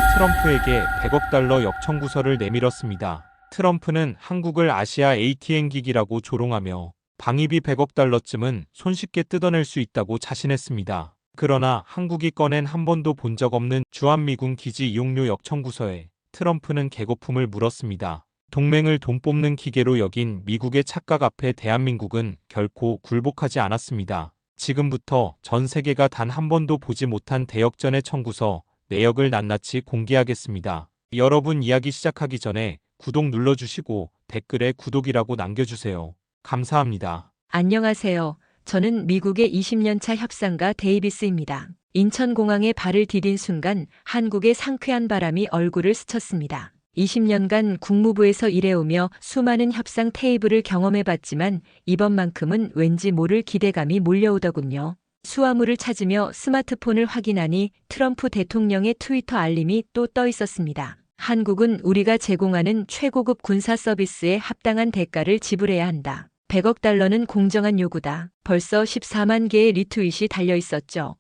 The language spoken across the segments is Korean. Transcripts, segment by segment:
트럼프에게 100억 달러 역청구서를 내밀었습니다. 트럼프는 한국을 아시아 ATM 기기라고 조롱하며 방위비 100억 달러쯤은 손쉽게 뜯어낼 수 있다고 자신했습니다. 그러나 한국이 꺼낸 한 번도 본 적 없는 주한미군 기지 이용료 역청구서에 트럼프는 개거품을 물었습니다. 동맹을 돈 뽑는 기계로 여긴 미국의 착각 앞에 대한민국은 결코 굴복하지 않았습니다. 지금부터 전 세계가 단 한 번도 보지 못한 대역전의 청구서 내역을 낱낱이 공개하겠습니다. 여러분, 이야기 시작하기 전에 구독 눌러주시고 댓글에 구독이라고 남겨주세요. 감사합니다. 안녕하세요. 저는 미국의 20년차 협상가 데이비스입니다. 인천공항에 발을 디딘 순간 한국의 상쾌한 바람이 얼굴을 스쳤습니다. 20년간 국무부에서 일해오며 수많은 협상 테이블을 경험해봤지만 이번만큼은 왠지 모를 기대감이 몰려오더군요. 수화물을 찾으며 스마트폰을 확인하니 트럼프 대통령의 트위터 알림이 또 떠 있었습니다. 한국은 우리가 제공하는 최고급 군사 서비스에 합당한 대가를 지불해야 한다. 100억 달러는 공정한 요구다. 벌써 14만 개의 리트윗이 달려 있었죠.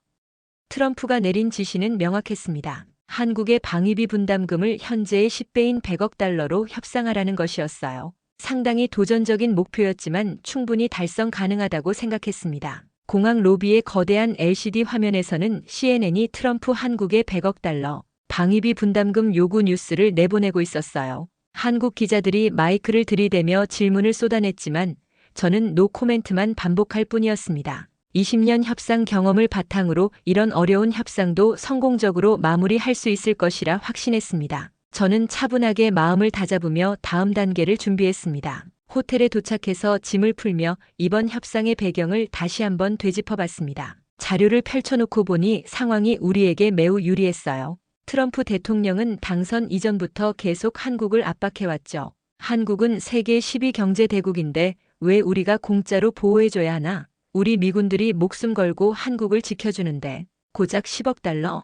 트럼프가 내린 지시는 명확했습니다. 한국의 방위비 분담금을 현재의 10배인 100억 달러로 협상하라는 것이었어요. 상당히 도전적인 목표였지만 충분히 달성 가능하다고 생각했습니다. 공항 로비의 거대한 LCD 화면에서는 CNN이 트럼프 한국의 100억 달러 방위비 분담금 요구 뉴스를 내보내고 있었어요. 한국 기자들이 마이크를 들이대며 질문을 쏟아냈지만 저는 노 코멘트만 반복할 뿐이었습니다. 20년 협상 경험을 바탕으로 이런 어려운 협상도 성공적으로 마무리할 수 있을 것이라 확신했습니다. 저는 차분하게 마음을 다잡으며 다음 단계를 준비했습니다. 호텔에 도착해서 짐을 풀며 이번 협상의 배경을 다시 한번 되짚어봤습니다. 자료를 펼쳐놓고 보니 상황이 우리에게 매우 유리했어요. 트럼프 대통령은 당선 이전부터 계속 한국을 압박해왔죠. 한국은 세계 10위 경제 대국인데 왜 우리가 공짜로 보호해줘야 하나? 우리 미군들이 목숨 걸고 한국을 지켜주는데 고작 10억 달러?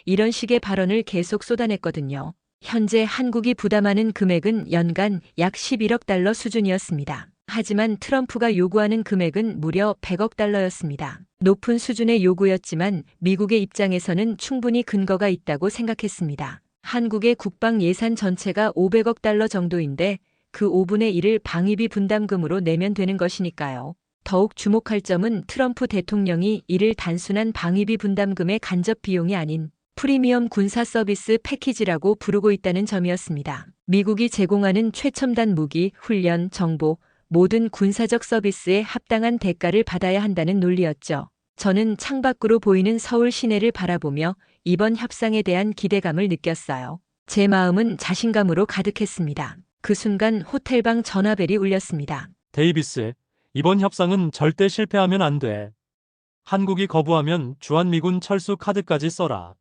이런 식의 발언을 계속 쏟아냈거든요. 현재 한국이 부담하는 금액은 연간 약 11억 달러 수준이었습니다. 하지만 트럼프가 요구하는 금액은 무려 100억 달러였습니다. 높은 수준의 요구였지만 미국의 입장에서는 충분히 근거가 있다고 생각했습니다. 한국의 국방 예산 전체가 500억 달러 정도인데 그 5분의 1을 방위비 분담금으로 내면 되는 것이니까요. 더욱 주목할 점은 트럼프 대통령이 이를 단순한 방위비 분담금의 간접 비용이 아닌 프리미엄 군사 서비스 패키지라고 부르고 있다는 점이었습니다. 미국이 제공하는 최첨단 무기, 훈련, 정보, 모든 군사적 서비스에 합당한 대가를 받아야 한다는 논리였죠. 저는 창밖으로 보이는 서울 시내를 바라보며 이번 협상에 대한 기대감을 느꼈어요. 제 마음은 자신감으로 가득했습니다. 그 순간 호텔방 전화벨이 울렸습니다. 데이비스, 이번 협상은 절대 실패하면 안 돼. 한국이 거부하면 주한미군 철수 카드까지 써라.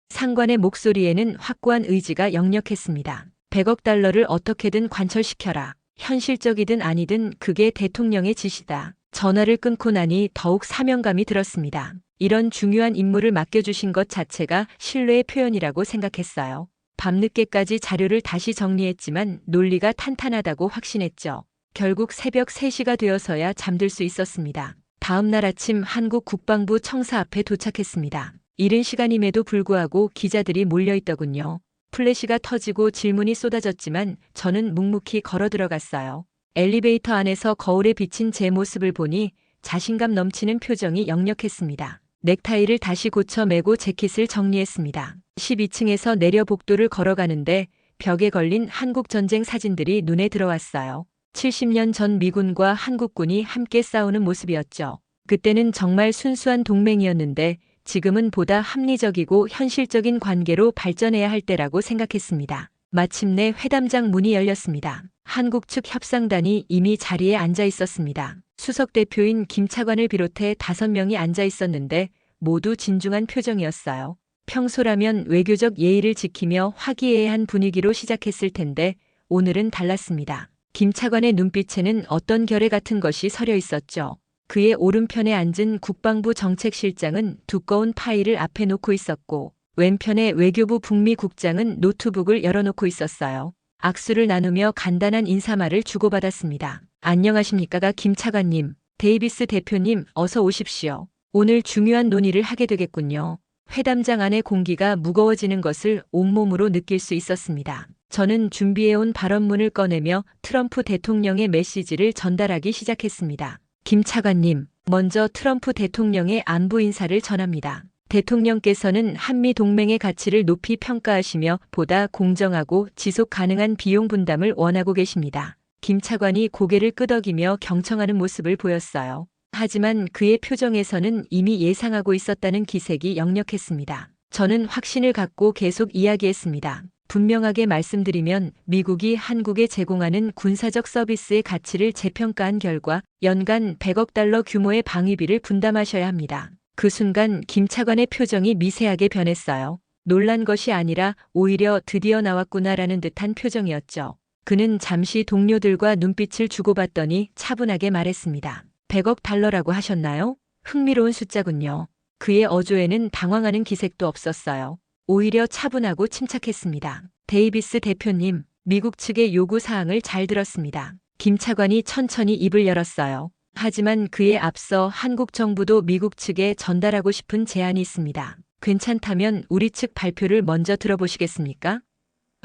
상관의 목소리에는 확고한 의지가 역력했습니다. 100억 달러를 어떻게든 관철시켜라. 현실적이든 아니든 그게 대통령의 지시다. 전화를 끊고 나니 더욱 사명감이 들었습니다. 이런 중요한 임무를 맡겨주신 것 자체가 신뢰의 표현이라고 생각했어요. 밤늦게까지 자료를 다시 정리했지만 논리가 탄탄하다고 확신했죠. 결국 새벽 3시가 되어서야 잠들 수 있었습니다. 다음 날 아침 한국 국방부 청사 앞에 도착했습니다. 이른 시간임에도 불구하고 기자들이 몰려있더군요. 플래시가 터지고 질문이 쏟아졌지만 저는 묵묵히 걸어 들어갔어요. 엘리베이터 안에서 거울에 비친 제 모습을 보니 자신감 넘치는 표정이 역력했습니다. 넥타이를 다시 고쳐 매고 재킷을 정리했습니다. 12층에서 내려 복도를 걸어가는데 벽에 걸린 한국 전쟁 사진들이 눈에 들어왔어요. 70년 전 미군과 한국군이 함께 싸우는 모습이었죠. 그때는 정말 순수한 동맹이었는데 지금은 보다 합리적이고 현실적인 관계로 발전해야 할 때라고 생각했습니다. 마침내 회담장 문이 열렸습니다. 한국 측 협상단이 이미 자리에 앉아 있었습니다. 수석 대표인 김 차관을 비롯해 5명이 앉아 있었는데 모두 진중한 표정이었어요. 평소라면 외교적 예의를 지키며 화기애애한 분위기로 시작했을 텐데 오늘은 달랐습니다. 김 차관의 눈빛에는 어떤 결의 같은 것이 서려 있었죠. 그의 오른편에 앉은 국방부 정책실장은 두꺼운 파일을 앞에 놓고 있었고 왼편에 외교부 북미국장은 노트북을 열어놓고 있었어요. 악수를 나누며 간단한 인사말을 주고받았습니다. 안녕하십니까 김 차관님, 데이비스 대표님 어서 오십시오. 오늘 중요한 논의를 하게 되겠군요. 회담장 안의 공기가 무거워지는 것을 온몸으로 느낄 수 있었습니다. 저는 준비해온 발언문을 꺼내며 트럼프 대통령의 메시지를 전달하기 시작했습니다. 김 차관님, 먼저 트럼프 대통령의 안부 인사를 전합니다. 대통령께서는 한미 동맹의 가치를 높이 평가하시며 보다 공정하고 지속 가능한 비용 분담을 원하고 계십니다. 김 차관이 고개를 끄덕이며 경청하는 모습을 보였어요. 하지만 그의 표정에서는 이미 예상하고 있었다는 기색이 역력했습니다. 저는 확신을 갖고 계속 이야기했습니다. 분명하게 말씀드리면 미국이 한국에 제공하는 군사적 서비스의 가치를 재평가한 결과 연간 100억 달러 규모의 방위비를 분담하셔야 합니다. 그 순간 김 차관의 표정이 미세하게 변했어요. 놀란 것이 아니라 오히려 드디어 나왔구나라는 듯한 표정이었죠. 그는 잠시 동료들과 눈빛을 주고받더니 차분하게 말했습니다. 100억 달러라고 하셨나요? 흥미로운 숫자군요. 그의 어조에는 당황하는 기색도 없었어요. 오히려 차분하고 침착했습니다. 데이비스 대표님, 미국 측의 요구 사항을 잘 들었습니다. 김 차관이 천천히 입을 열었어요. 하지만 그에 앞서 한국 정부도 미국 측에 전달하고 싶은 제안이 있습니다. 괜찮다면 우리 측 발표를 먼저 들어보시겠습니까?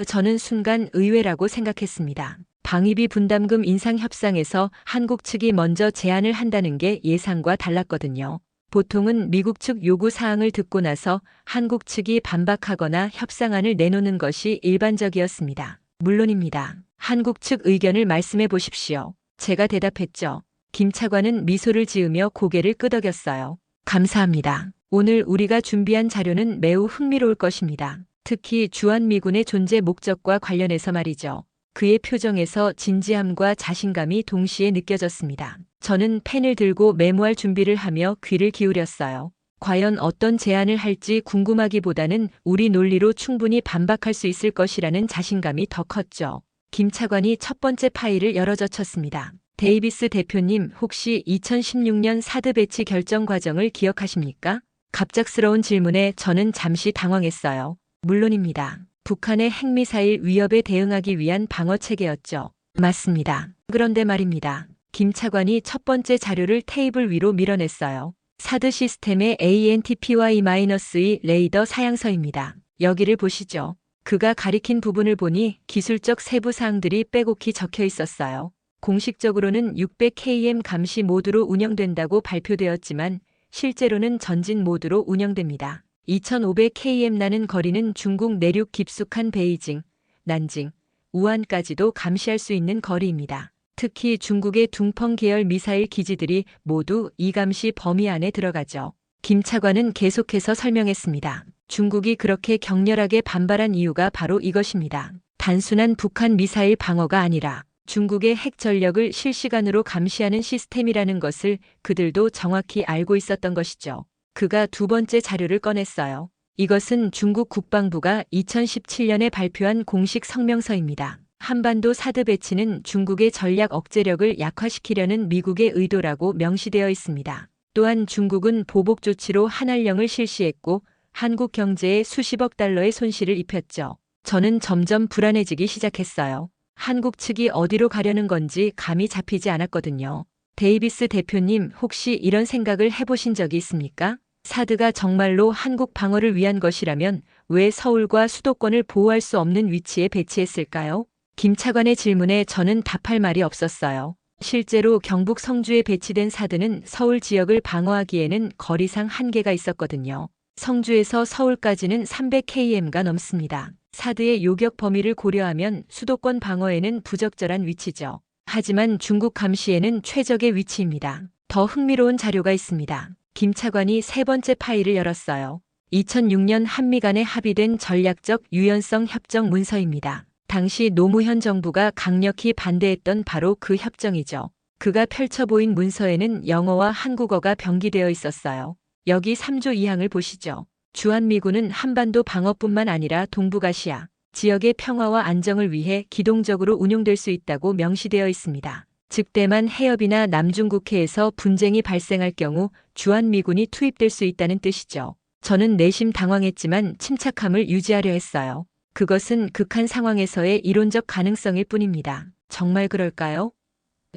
저는 순간 의외라고 생각했습니다. 방위비 분담금 인상 협상에서 한국 측이 먼저 제안을 한다는 게 예상과 달랐거든요. 보통은 미국 측 요구 사항을 듣고 나서 한국 측이 반박하거나 협상안을 내놓는 것이 일반적이었습니다. 물론입니다. 한국 측 의견을 말씀해 보십시오. 제가 대답했죠. 김 차관은 미소를 지으며 고개를 끄덕였어요. 감사합니다. 오늘 우리가 준비한 자료는 매우 흥미로울 것입니다. 특히 주한미군의 존재 목적과 관련해서 말이죠. 그의 표정에서 진지함과 자신감이 동시에 느껴졌습니다. 저는 펜을 들고 메모할 준비를 하며 귀를 기울였어요. 과연 어떤 제안을 할지 궁금하기보다는 우리 논리로 충분히 반박할 수 있을 것이라는 자신감이 더 컸죠. 김 차관이 첫 번째 파일을 열어젖혔습니다. 데이비스 대표님, 혹시 2016년 사드 배치 결정 과정을 기억하십니까? 갑작스러운 질문에 저는 잠시 당황했어요. 물론입니다. 북한의 핵미사일 위협에 대응하기 위한 방어 체계였죠. 맞습니다. 그런데 말입니다. 김 차관이 첫 번째 자료를 테이블 위로 밀어냈어요. 사드 시스템의 ANTPY-2 레이더 사양서입니다. 여기를 보시죠. 그가 가리킨 부분을 보니 기술적 세부 사항들이 빼곡히 적혀 있었어요. 공식적으로는 600km 감시 모드로 운영된다고 발표되었지만 실제로는 전진 모드로 운영됩니다. 2500km 나는 거리는 중국 내륙 깊숙한 베이징, 난징, 우한까지도 감시할 수 있는 거리입니다. 특히 중국의 둥펑 계열 미사일 기지들이 모두 이 감시 범위 안에 들어가죠. 김 차관은 계속해서 설명했습니다. 중국이 그렇게 격렬하게 반발한 이유가 바로 이것입니다. 단순한 북한 미사일 방어가 아니라 중국의 핵 전력을 실시간으로 감시하는 시스템이라는 것을 그들도 정확히 알고 있었던 것이죠. 그가 두 번째 자료를 꺼냈어요. 이것은 중국 국방부가 2017년에 발표한 공식 성명서입니다. 한반도 사드 배치는 중국의 전략 억제력을 약화시키려는 미국의 의도라고 명시되어 있습니다. 또한 중국은 보복 조치로 한한령을 실시했고 한국 경제에 수십억 달러의 손실을 입혔죠. 저는 점점 불안해지기 시작했어요. 한국 측이 어디로 가려는 건지 감이 잡히지 않았거든요. 데이비스 대표님, 혹시 이런 생각을 해보신 적이 있습니까? 사드가 정말로 한국 방어를 위한 것이라면 왜 서울과 수도권을 보호할 수 없는 위치에 배치했을까요? 김 차관의 질문에 저는 답할 말이 없었어요. 실제로 경북 성주에 배치된 사드는 서울 지역을 방어하기에는 거리상 한계가 있었거든요. 성주에서 서울까지는 300km가 넘습니다. 사드의 요격 범위를 고려하면 수도권 방어에는 부적절한 위치죠. 하지만 중국 감시에는 최적의 위치입니다. 더 흥미로운 자료가 있습니다. 김 차관이 세 번째 파일을 열었어요. 2006년 한미 간에 합의된 전략적 유연성 협정 문서입니다. 당시 노무현 정부가 강력히 반대했던 바로 그 협정이죠. 그가 펼쳐 보인 문서에는 영어와 한국어가 병기되어 있었어요. 여기 3조 2항을 보시죠. 주한미군은 한반도 방어뿐만 아니라 동북아시아 지역의 평화와 안정을 위해 기동적으로 운용될 수 있다고 명시되어 있습니다. 즉 대만 해협이나 남중국해에서 분쟁이 발생할 경우 주한미군이 투입될 수 있다는 뜻이죠. 저는 내심 당황했지만 침착함을 유지하려 했어요. 그것은 극한 상황에서의 이론적 가능성일 뿐입니다. 정말 그럴까요?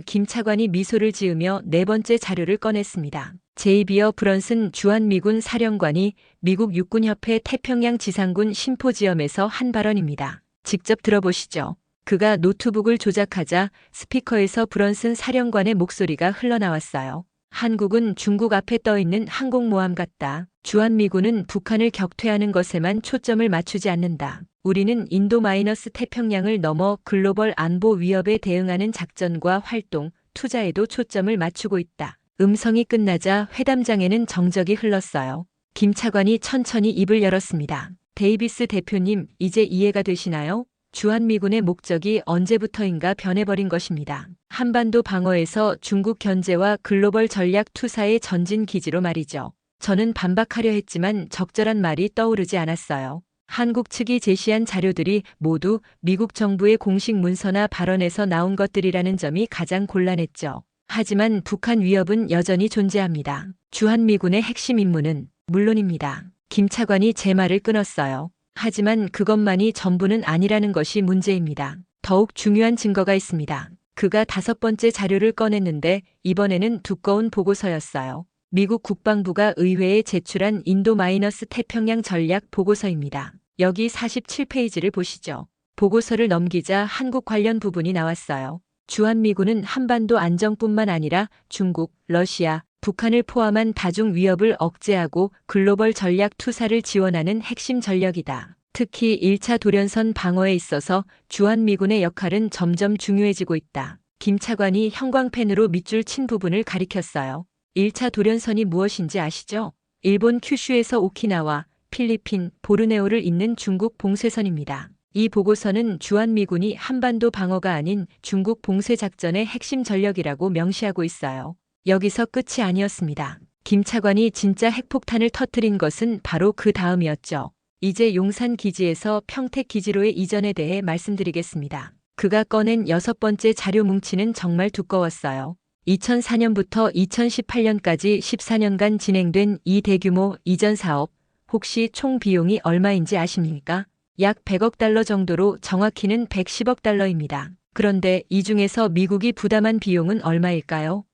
김 차관이 미소를 지으며 네 번째 자료를 꺼냈습니다. 제이비어 브런슨 주한미군 사령관이 미국 육군협회 태평양 지상군 심포지엄에서 한 발언입니다. 직접 들어보시죠. 그가 노트북을 조작하자 스피커에서 브런슨 사령관의 목소리가 흘러나왔어요. 한국은 중국 앞에 떠있는 항공모함 같다. 주한미군은 북한을 격퇴하는 것에만 초점을 맞추지 않는다. 우리는 인도-태평양을 넘어 글로벌 안보 위협에 대응하는 작전과 활동, 투자에도 초점을 맞추고 있다. 음성이 끝나자 회담장에는 정적이 흘렀어요. 김 차관이 천천히 입을 열었습니다. 데이비스 대표님, 이제 이해가 되시나요? 주한미군의 목적이 언제부터인가 변해버린 것입니다. 한반도 방어에서 중국 견제와 글로벌 전략 투사의 전진 기지로 말이죠. 저는 반박하려 했지만 적절한 말이 떠오르지 않았어요. 한국 측이 제시한 자료들이 모두 미국 정부의 공식 문서나 발언에서 나온 것들이라는 점이 가장 곤란했죠. 하지만 북한 위협은 여전히 존재합니다. 주한미군의 핵심 임무는 물론입니다. 김 차관이 제 말을 끊었어요. 하지만 그것만이 전부는 아니라는 것이 문제입니다. 더욱 중요한 증거가 있습니다. 그가 5번째 자료를 꺼냈는데 이번에는 두꺼운 보고서였어요. 미국 국방부가 의회에 제출한 인도-태평양 전략 보고서입니다. 여기 47페이지를 보시죠. 보고서를 넘기자 한국 관련 부분이 나왔어요. 주한미군은 한반도 안정뿐만 아니라 중국, 러시아, 북한을 포함한 다중 위협을 억제하고 글로벌 전략 투사를 지원하는 핵심 전력이다. 특히 1차 돌연선 방어에 있어서 주한미군의 역할은 점점 중요해지고 있다. 김 차관이 형광펜으로 밑줄 친 부분을 가리켰어요. 1차 돌연선이 무엇인지 아시죠? 일본 큐슈에서 오키나와, 필리핀, 보르네오를 잇는 중국 봉쇄선입니다. 이 보고서는 주한미군이 한반도 방어가 아닌 중국 봉쇄 작전의 핵심 전력이라고 명시하고 있어요. 여기서 끝이 아니었습니다. 김 차관이 진짜 핵폭탄을 터뜨린 것은 바로 그 다음이었죠. 이제 용산 기지에서 평택 기지로의 이전에 대해 말씀드리겠습니다. 그가 꺼낸 6번째 자료 뭉치는 정말 두꺼웠어요. 2004년부터 2018년까지 14년간 진행된 이 대규모 이전 사업, 혹시 총 비용이 얼마인지 아십니까? 약 100억 달러 정도로 정확히는 110억 달러입니다. 그런데 이 중에서 미국이 부담한 비용은 얼마일까요?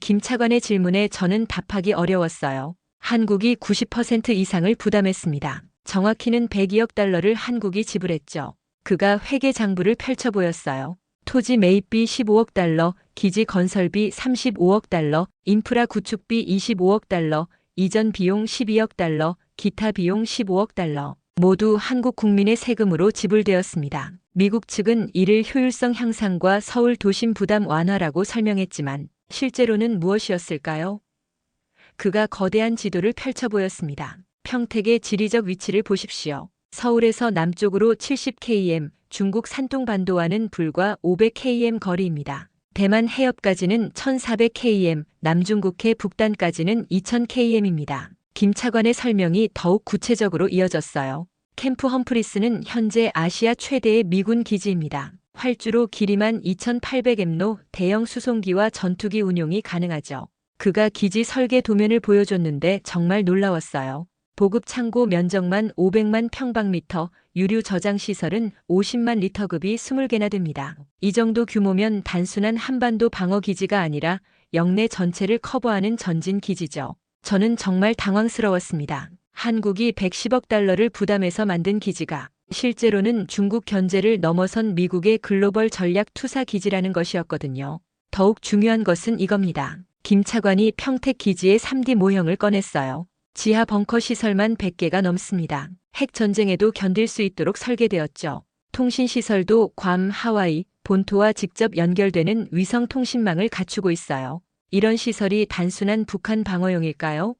김 차관의 질문에 저는 답하기 어려웠어요. 한국이 90% 이상을 부담했습니다. 정확히는 102억 달러를 한국이 지불했죠. 그가 회계 장부를 펼쳐 보였어요. 토지 매입비 15억 달러, 기지 건설비 35억 달러, 인프라 구축비 25억 달러, 이전 비용 12억 달러, 기타 비용 15억 달러. 모두 한국 국민의 세금으로 지불되었습니다. 미국 측은 이를 효율성 향상과 서울 도심 부담 완화라고 설명했지만 실제로는 무엇이었을까요? 그가 거대한 지도를 펼쳐 보였습니다. 평택의 지리적 위치를 보십시오. 서울에서 남쪽으로 70km, 중국 산둥반도와는 불과 500km 거리입니다. 대만 해협까지는 1400km, 남중국해 북단까지는 2000km입니다. 김 차관의 설명이 더욱 구체적으로 이어졌어요. 캠프 험프리스는 현재 아시아 최대의 미군 기지입니다. 활주로 길이만 2800m로 대형 수송기와 전투기 운용이 가능하죠. 그가 기지 설계 도면을 보여줬는데 정말 놀라웠어요. 보급 창고 면적만 500만 평방미터, 유류 저장 시설은 50만 리터급이 20개나 됩니다. 이 정도 규모면 단순한 한반도 방어 기지가 아니라 영내 전체를 커버하는 전진 기지죠. 저는 정말 당황스러웠습니다. 한국이 110억 달러를 부담해서 만든 기지가 실제로는 중국 견제를 넘어선 미국의 글로벌 전략 투사 기지라는 것이었거든요. 더욱 중요한 것은 이겁니다. 김 차관이 평택 기지의 3D 모형을 꺼냈어요. 지하 벙커 시설만 100개가 넘습니다. 핵 전쟁에도 견딜 수 있도록 설계되었죠. 통신 시설도 괌, 하와이, 본토와 직접 연결되는 위성 통신망을 갖추고 있어요. 이런 시설이 단순한 북한 방어용일까요?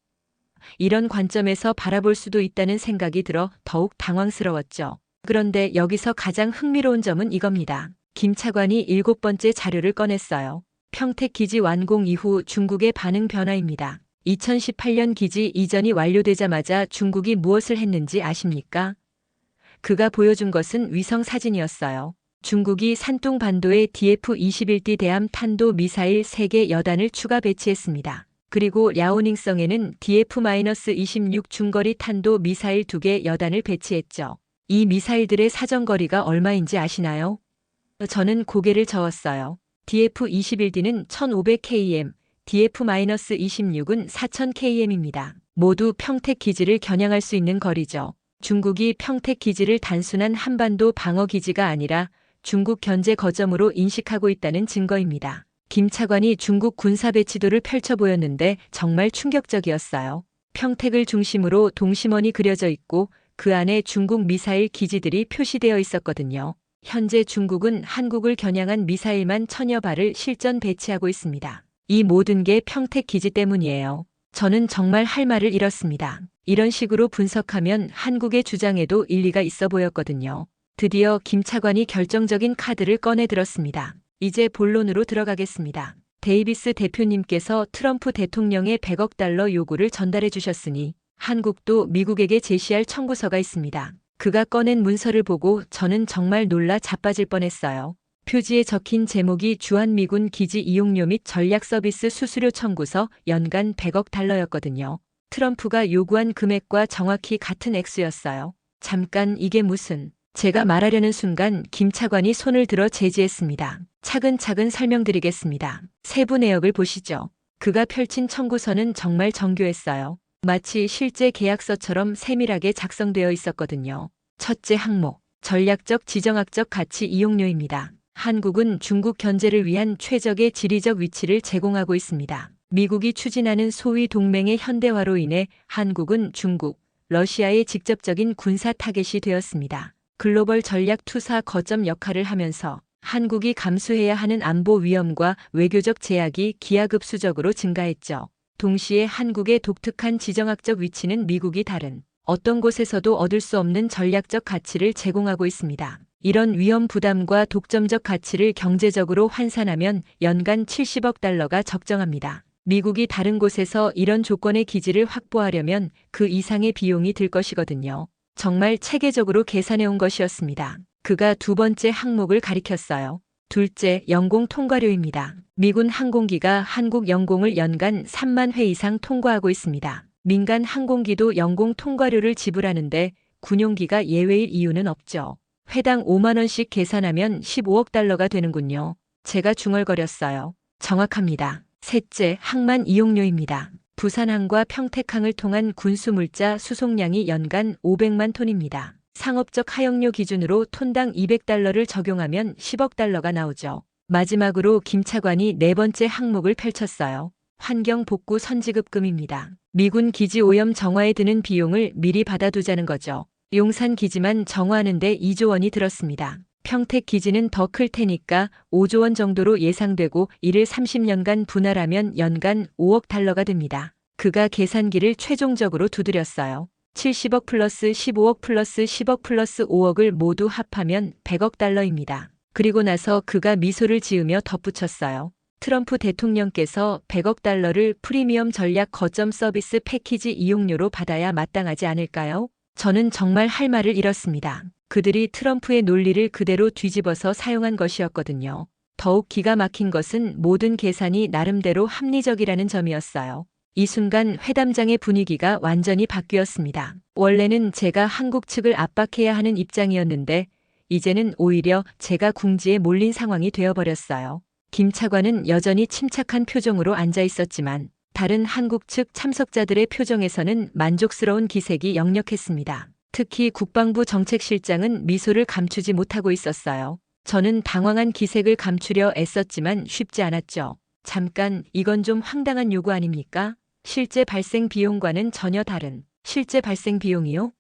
이런 관점에서 바라볼 수도 있다는 생각이 들어 더욱 당황스러웠죠. 그런데 여기서 가장 흥미로운 점은 이겁니다. 김 차관이 7번째 자료를 꺼냈어요. 평택 기지 완공 이후 중국의 반응 변화입니다. 2018년 기지 이전이 완료되자마자 중국이 무엇을 했는지 아십니까? 그가 보여준 것은 위성 사진이었어요. 중국이 산둥반도에 DF-21D 대함 탄도 미사일 3개 여단을 추가 배치했습니다. 그리고 랴오닝성에는 DF-26 중거리 탄도 미사일 2개 여단을 배치했죠. 이 미사일들의 사정거리가 얼마인지 아시나요? 저는 고개를 저었어요. DF-21D는 1500km, DF-26은 4000km입니다. 모두 평택 기지를 겨냥할 수 있는 거리죠. 중국이 평택 기지를 단순한 한반도 방어 기지가 아니라 중국 견제 거점으로 인식하고 있다는 증거입니다. 김 차관이 중국 군사 배치도를 펼쳐 보였는데 정말 충격적이었어요. 평택을 중심으로 동심원이 그려져 있고 그 안에 중국 미사일 기지들이 표시되어 있었거든요. 현재 중국은 한국을 겨냥한 미사일만 1000여 발을 실전 배치하고 있습니다. 이 모든 게 평택 기지 때문이에요. 저는 정말 할 말을 잃었습니다. 이런 식으로 분석하면 한국의 주장에도 일리가 있어 보였거든요. 드디어 김 차관이 결정적인 카드를 꺼내 들었습니다. 이제 본론으로 들어가겠습니다. 데이비스 대표님께서 트럼프 대통령의 100억 달러 요구를 전달해 주셨으니 한국도 미국에게 제시할 청구서가 있습니다. 그가 꺼낸 문서를 보고 저는 정말 놀라 자빠질 뻔했어요. 표지에 적힌 제목이 주한미군 기지 이용료 및 전략 서비스 수수료 청구서 연간 100억 달러였거든요. 트럼프가 요구한 금액과 정확히 같은 액수였어요. 잠깐 이게 무슨... 제가 말하려는 순간 김 차관이 손을 들어 제지했습니다. 차근차근 설명드리겠습니다. 세부 내역을 보시죠. 그가 펼친 청구서는 정말 정교했어요. 마치 실제 계약서처럼 세밀하게 작성되어 있었거든요. 첫째 항목, 전략적 지정학적 가치 이용료입니다. 한국은 중국 견제를 위한 최적의 지리적 위치를 제공하고 있습니다. 미국이 추진하는 소위 동맹의 현대화로 인해 한국은 중국, 러시아의 직접적인 군사 타겟이 되었습니다. 글로벌 전략 투사 거점 역할을 하면서 한국이 감수해야 하는 안보 위험과 외교적 제약이 기하급수적으로 증가했죠. 동시에 한국의 독특한 지정학적 위치는 미국이 다른 어떤 곳에서도 얻을 수 없는 전략적 가치를 제공하고 있습니다. 이런 위험 부담과 독점적 가치를 경제적으로 환산하면 연간 70억 달러가 적정합니다. 미국이 다른 곳에서 이런 조건의 기지를 확보하려면 그 이상의 비용이 들 것이거든요. 정말 체계적으로 계산해온 것이었습니다. 그가 두 번째 항목을 가리켰어요. 둘째, 영공 통과료입니다. 미군 항공기가 한국 영공을 연간 3만 회 이상 통과하고 있습니다. 민간 항공기도 영공 통과료를 지불하는데 군용기가 예외일 이유는 없죠. 회당 5만 원씩 계산하면 15억 달러가 되는군요. 제가 중얼거렸어요. 정확합니다. 셋째, 항만 이용료입니다. 부산항과 평택항을 통한 군수물자 수송량이 연간 500만 톤입니다. 상업적 하역료 기준으로 톤당 200달러를 적용하면 10억 달러가 나오죠. 마지막으로 김 차관이 네 번째 항목을 펼쳤어요. 환경복구 선지급금입니다. 미군 기지 오염 정화에 드는 비용을 미리 받아두자는 거죠. 용산 기지만 정화하는데 2조 원이 들었습니다. 평택 기지는 더 클 테니까 5조 원 정도로 예상되고 이를 30년간 분할하면 연간 5억 달러가 됩니다. 그가 계산기를 최종적으로 두드렸어요. 70억 플러스 15억 플러스 10억 플러스 5억을 모두 합하면 100억 달러입니다. 그리고 나서 그가 미소를 지으며 덧붙였어요. 트럼프 대통령께서 100억 달러를 프리미엄 전략 거점 서비스 패키지 이용료로 받아야 마땅하지 않을까요? 저는 정말 할 말을 잃었습니다. 그들이 트럼프의 논리를 그대로 뒤집어서 사용한 것이었거든요. 더욱 기가 막힌 것은 모든 계산이 나름대로 합리적이라는 점이었어요. 이 순간 회담장의 분위기가 완전히 바뀌었습니다. 원래는 제가 한국 측을 압박해야 하는 입장이었는데 이제는 오히려 제가 궁지에 몰린 상황이 되어버렸어요. 김 차관은 여전히 침착한 표정으로 앉아 있었지만 다른 한국 측 참석자들의 표정에서는 만족스러운 기색이 역력했습니다. 특히 국방부 정책실장은 미소를 감추지 못하고 있었어요. 저는 당황한 기색을 감추려 애썼지만 쉽지 않았죠. 잠깐, 이건 좀 황당한 요구 아닙니까? 실제 발생 비용과는 전혀 다른 실제 발생 비용이요?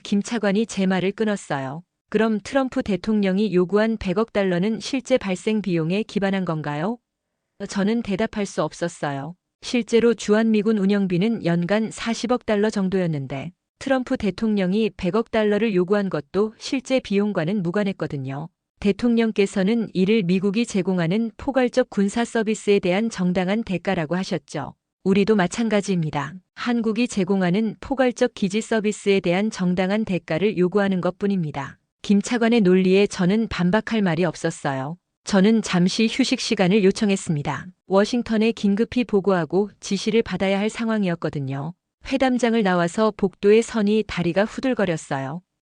김 차관이 제 말을 끊었어요. 그럼 트럼프 대통령이 요구한 100억 달러는 실제 발생 비용에 기반한 건가요? 저는 대답할 수 없었어요. 실제로 주한미군 운영비는 연간 40억 달러 정도였는데 트럼프 대통령이 100억 달러를 요구한 것도 실제 비용과는 무관했거든요. 대통령께서는 이를 미국이 제공하는 포괄적 군사 서비스에 대한 정당한 대가라고 하셨죠. 우리도 마찬가지입니다. 한국이 제공하는 포괄적 기지 서비스에 대한 정당한 대가를 요구하는 것뿐입니다. 김 차관의 논리에 저는 반박할 말이 없었어요. 저는 잠시 휴식 시간을 요청했습니다. 워싱턴에 긴급히 보고하고 지시를 받아야 할 상황이었거든요. 회담장을 나와서 복도에 서니 다리가 후들거렸어요.